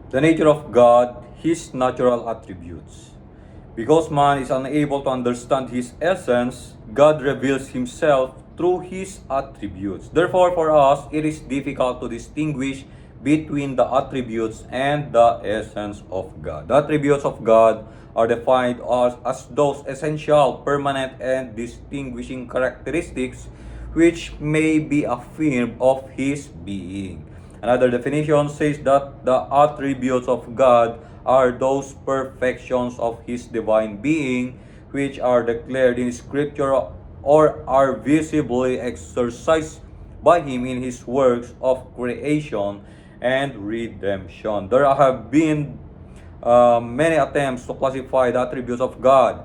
The nature of God, His natural attributes. Because man is unable to understand His essence, God reveals Himself through His attributes. Therefore, for us, it is difficult to distinguish between the attributes and the essence of God. The attributes of God are defined as those essential, permanent, and distinguishing characteristics which may be affirmed of His being. Another definition says that the attributes of God are those perfections of His divine being which are declared in Scripture or are visibly exercised by Him in His works of creation and redemption. There have been many attempts to classify the attributes of God.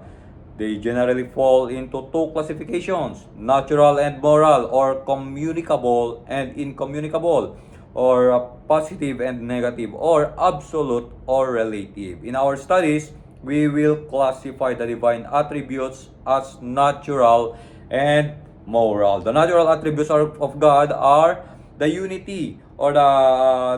They generally fall into two classifications, natural and moral, or communicable and incommunicable, or positive and negative, or absolute or relative. In our studies, we will classify the divine attributes as natural and moral. The natural attributes of God are the unity, or the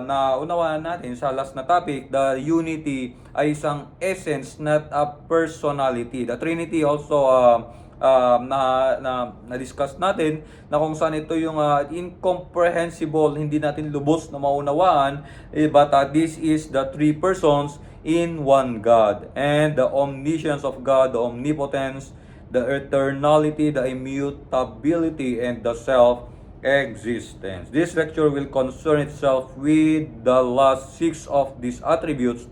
naunawaan natin sa last na topic, the unity ay isang essence, not a personality. The Trinity also na-discuss natin na kung saan ito yung incomprehensible, hindi natin lubos na maunawaan, but this is the three persons in one God. And the omniscience of God, the omnipotence, the eternality, the immutability, and the self-existence. This lecture will concern itself with the last 6 of these attributes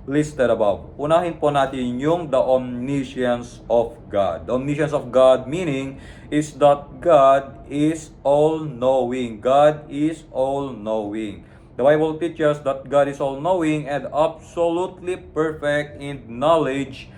listed above. Unahin po natin yung the omniscience of God. The omniscience of God meaning is that God is all-knowing. God is all-knowing. The Bible teaches that God is all-knowing and absolutely perfect in knowledge.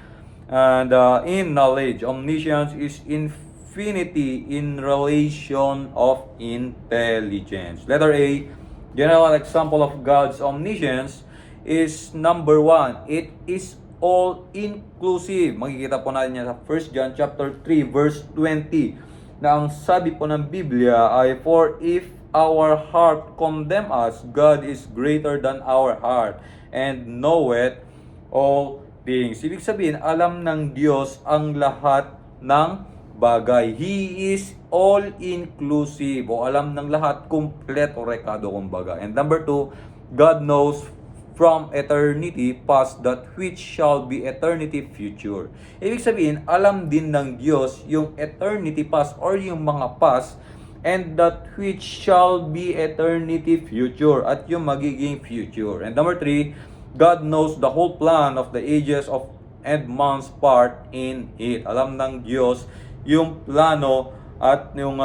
And in knowledge, omniscience is infinity in relation of intelligence. Letter A, general example of God's omniscience is number 1. It is all-inclusive. Makikita po natin yan sa 1 John chapter 3 verse 20 na ang sabi po ng Biblia ay, for if our heart condemn us, God is greater than our heart and knoweth all things. Ibig sabihin, alam ng Diyos ang lahat ng bagay. He is all-inclusive, o alam ng lahat, kumpleto, rekado kumbaga. And number 2, God knows from eternity past that which shall be eternity future. Ibig sabihin, alam din ng Diyos yung eternity past or yung mga past, and that which shall be eternity future, at yung magiging future. And number 3, God knows the whole plan of the ages of and man's part in it. Alam ng Diyos yung plano at yung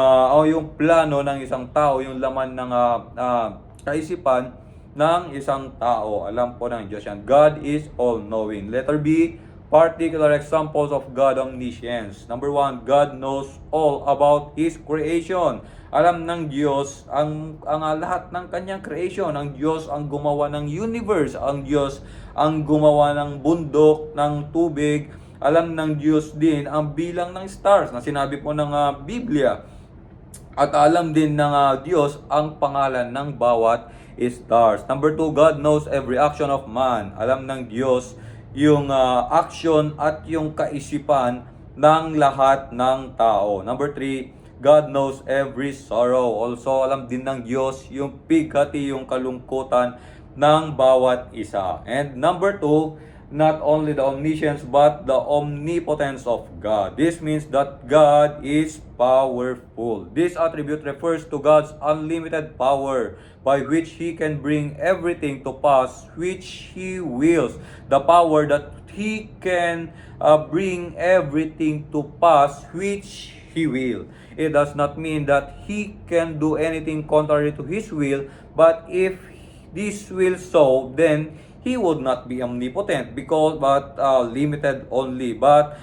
plano ng isang tao, yung laman ng kaisipan ng isang tao. Alam po ng Diyos yan. God is all-knowing. Letter B, particular examples of God omniscience. Number 1, God knows all about His creation. Alam ng Diyos ang lahat ng kanyang creation. Ang Diyos ang gumawa ng universe. Ang Diyos ang gumawa ng bundok, ng tubig. Alam ng Diyos din ang bilang ng stars na sinabi po ng Biblia. At alam din ng Diyos ang pangalan ng bawat stars. Number 2, God knows every action of man. Alam ng Diyos yung action at yung kaisipan ng lahat ng tao. Number 3, God knows every sorrow. Also, alam din ng Diyos yung bigati, yung kalungkutan ng bawat isa. And number 2, not only the omniscience but the omnipotence of God. This means that God is powerful. This attribute refers to God's unlimited power by which He can bring everything to pass which He wills. The power that He can bring everything to pass which He will. It does not mean that He can do anything contrary to His will, but if this will so, then He would not be omnipotent but limited only. But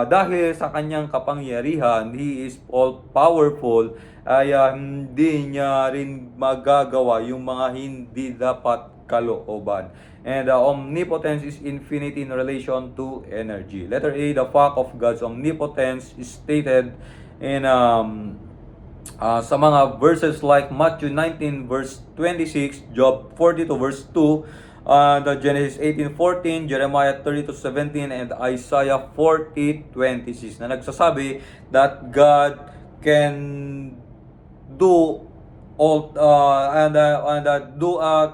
dahil sa kanyang kapangyarihan, He is all-powerful, ay hindi niya rin magagawa yung mga hindi dapat kalooban. And omnipotence is infinity in relation to energy. Letter A, the fact of God's omnipotence is stated in sa mga verses like Matthew 19 verse 26, Job 42 verse 2, the Genesis 18:14, Jeremiah 32:17, and Isaiah 40:26 na nagsasabi that God can do all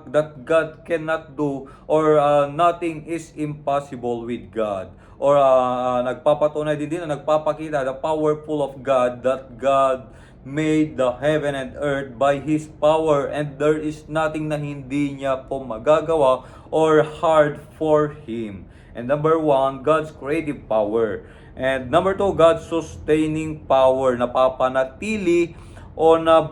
that God cannot do, or nothing is impossible with God, or nagpapatunay din na nagpapakita the powerful of God, that God made the heaven and earth by His power, and there is nothing na hindi niya po magagawa or hard for Him. And number one, God's creative power. And number two, God's sustaining power, napapanatili o na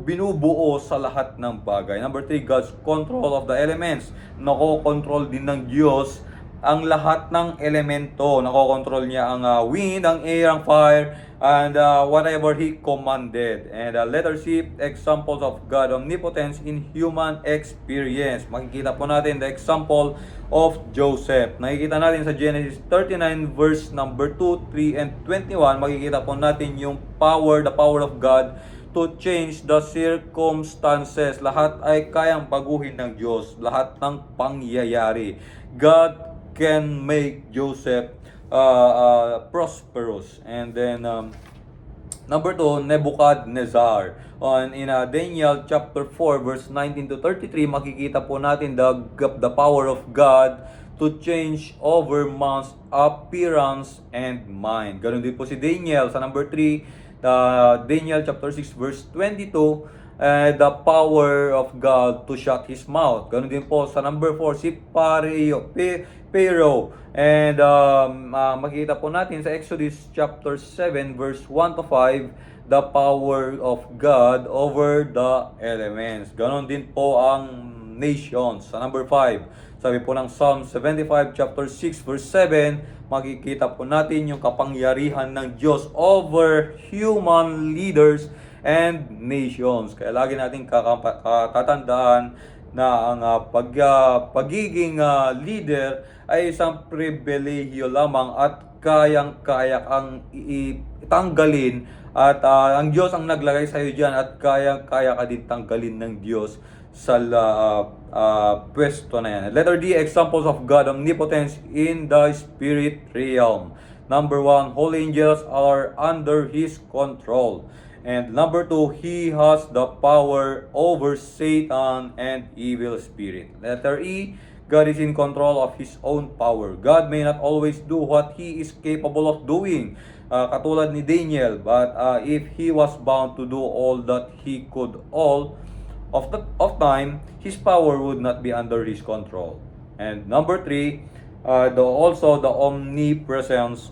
binubuo sa lahat ng bagay. Number 3, God's control of the elements. Nako-control din ng Diyos ang lahat ng elemento. Nako-control niya ang wind, ang air, ang fire, and whatever He commanded. And letter C, examples of God omnipotence in human experience. Makikita po natin the example of Joseph. Nakikita natin sa Genesis 39 verse number 2, 3, and 21. Makikita po natin yung the power of God to change the circumstances. Lahat ay kayang baguhin ng Diyos. Lahat ng pangyayari. God can make Joseph prosperous. And then number 2, Nebuchadnezzar. In Daniel chapter 4 verse 19 to 33, makikita po natin the power of God to change over man's appearance and mind. Ganun din po si Daniel sa number 3, Daniel chapter 6 verse 22, the power of God to shut his mouth. Ganun din po sa number 4, si Pharaoh. And makikita po natin sa Exodus chapter 7 verse 1 to 5, the power of God over the elements. Ganon din po ang nations. Sa number 5, sabi po ng Psalm 75 chapter 6 verse 7, makikita po natin yung kapangyarihan ng Diyos over human leaders and nations. Kaya lagi natin tatandaan na ang pagiging leader ay isang pribilehiyo lamang at kayang-kaya kang itanggalin, at ang Diyos ang naglagay sa iyo diyan, at kayang-kaya ka din tanggalin ng Diyos sa pwesto na yan. Letter D, examples of God omnipotence in the spirit realm. Number 1, holy angels are under His control. And number 2, He has the power over Satan and evil spirit. Letter E, God is in control of His own power. God may not always do what He is capable of doing, katulad ni Daniel, but if He was bound to do all that He could all of time, His power would not be under His control. And number 3, also the omnipresence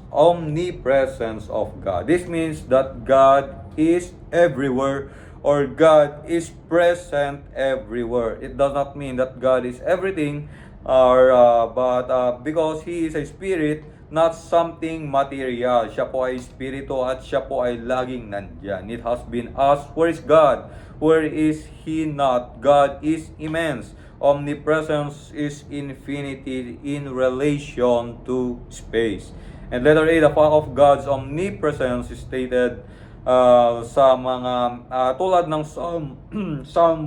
of God. This means that God is everywhere, or God is present everywhere. It does not mean that God is everything, but because He is a spirit, not something material. Siya po ay espiritu at siya po ay laging nandyan. It has been asked, where is God? Where is He not? God is immense. Omnipresence is infinity in relation to space. And letter A, the fact of God's omnipresence is stated sa mga tulad ng Psalm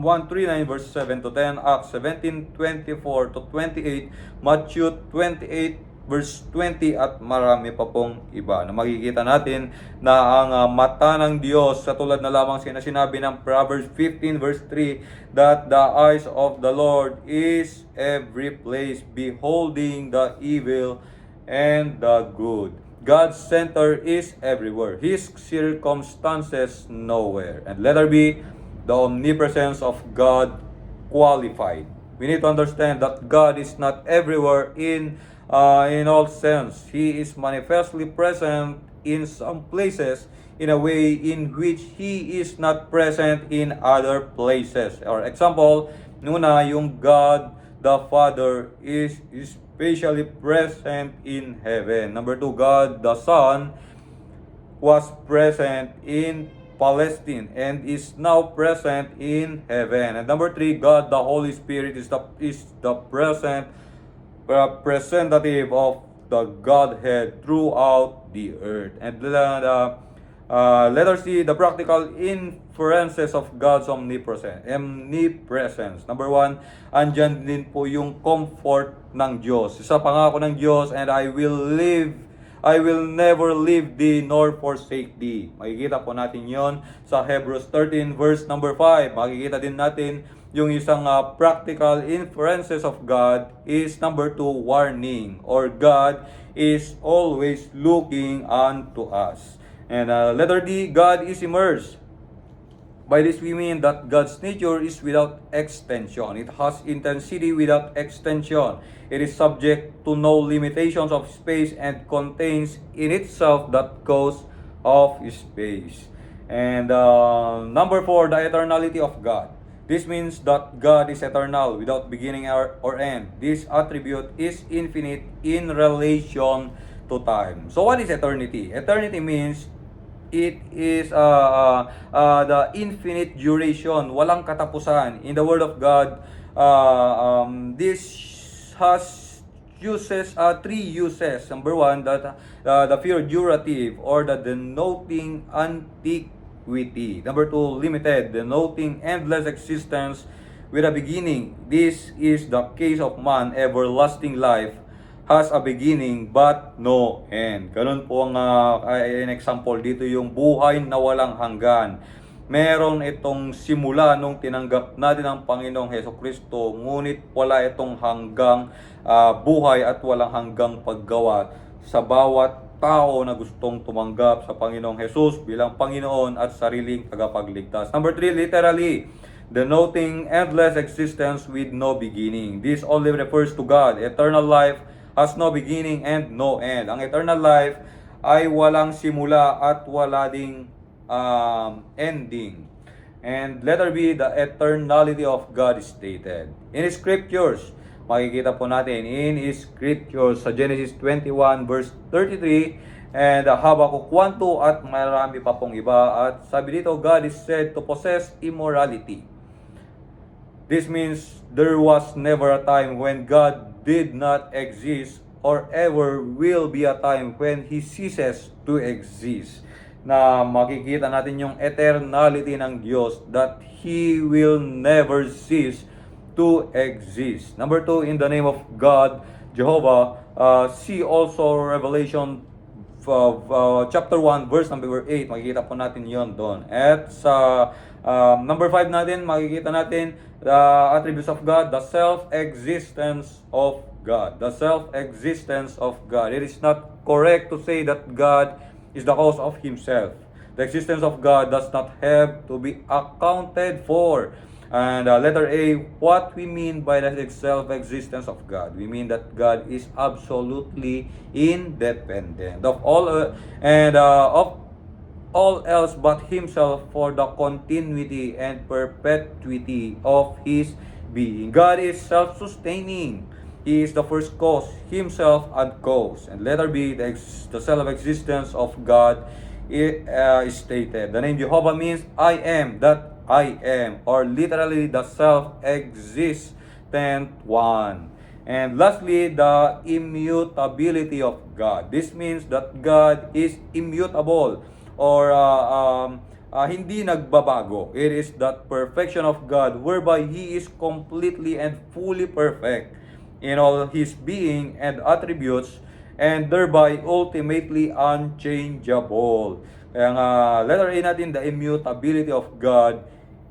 139 verse 7 to 10, Acts 17:24 to 28, Matthew 28 verse 20, at marami pa pong iba na makikita natin na ang mata ng Diyos, sa tulad na lamang sinabi ng Proverbs 15 verse 3, that the eyes of the Lord is every place, beholding the evil and the good. God's center is everywhere, His circumstances nowhere. And letter B, the omnipresence of God qualified. We need to understand that God is not everywhere in all sense. He is manifestly present in some places in a way in which He is not present in other places. Or example, nuna yung God the Father is especially present in heaven. Number 2, God the Son was present in Palestine and is now present in heaven. And number 3, God the Holy Spirit is the representative of the Godhead throughout the earth. And Letter C, the practical inferences of God's omnipresence. Number 1, andyan din po yung comfort ng Diyos. Sa pangako ng Diyos, and I will never leave thee nor forsake thee. Makikita po natin yon sa Hebrews 13 verse number 5. Makikita din natin yung isang practical inferences of God is number 2, warning, or God is always looking unto us. And letter D, God is immersed. By this we mean that God's nature is without extension. It has intensity without extension. It is subject to no limitations of space and contains in itself that cause of space. And number 4, the eternality of God. This means that God is eternal without beginning or end. This attribute is infinite in relation to time. So what is eternity? Eternity means it is the infinite duration, walang katapusan. In the Word of God, this has uses, 3 uses. Number 1, that the figurative or the denoting antiquity. Number 2, limited, denoting endless existence with a beginning. This is the case of man, everlasting life has a beginning but no end. Ganun po ang an example dito, yung buhay na walang hanggan. Meron itong simula nung tinanggap natin ang Panginoong Hesukristo, ngunit wala itong hanggang buhay at walang hanggang paggawa sa bawat tao na gustong tumanggap sa Panginoong Hesus bilang Panginoon at sariling tagapagligtas. Number 3, literally, denoting endless existence with no beginning. This only refers to God. Eternal life has no beginning and no end. Ang eternal life ay walang simula at wala ding ending. And letter B, the eternality of God is stated. In Scriptures, makikita po natin in Scriptures sa Genesis 21 verse 33 and Habakkuk 1:2 at marami pa pong iba. At sabi dito, God is said to possess immorality. This means there was never a time when God did not exist or ever will be a time when He ceases to exist. Na makikita natin yung eternality ng Diyos, that He will never cease to exist. Number 2, in the name of God, Jehovah, see also Revelation chapter 1 verse number 8. Makikita po natin yon doon. At sa number 5 natin, makikita natin the attributes of God, the self-existence of God. The self-existence of God. It is not correct to say that God is the cause of Himself. The existence of God does not have to be accounted for. And letter A, what we mean by the self-existence of God? We mean that God is absolutely independent of all of all else but Himself for the continuity and perpetuity of His being. God is self-sustaining. He is the first cause, Himself and cause. And letter B, the self-existence of God is stated. The name Jehovah means I am that I am, or literally the self-existent one. And lastly, the immutability of God. This means that God is immutable, or hindi nagbabago. It is that perfection of God whereby He is completely and fully perfect in all His being and attributes, and thereby ultimately unchangeable. Kaya letter A natin, the immutability of God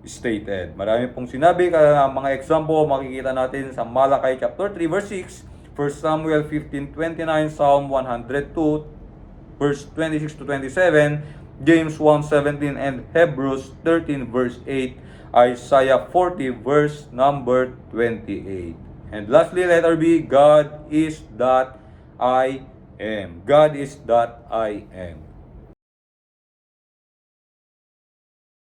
stated. Marami pong sinabi, kaya mga example makikita natin sa Malakay chapter 3 verse 6, 1 Samuel 15:29, Psalm 102 verse 26 to 27, James 1:17, and Hebrews 13 verse 8, Isaiah 40 verse number 28. And lastly, letter B, God is that I am. God is that I am.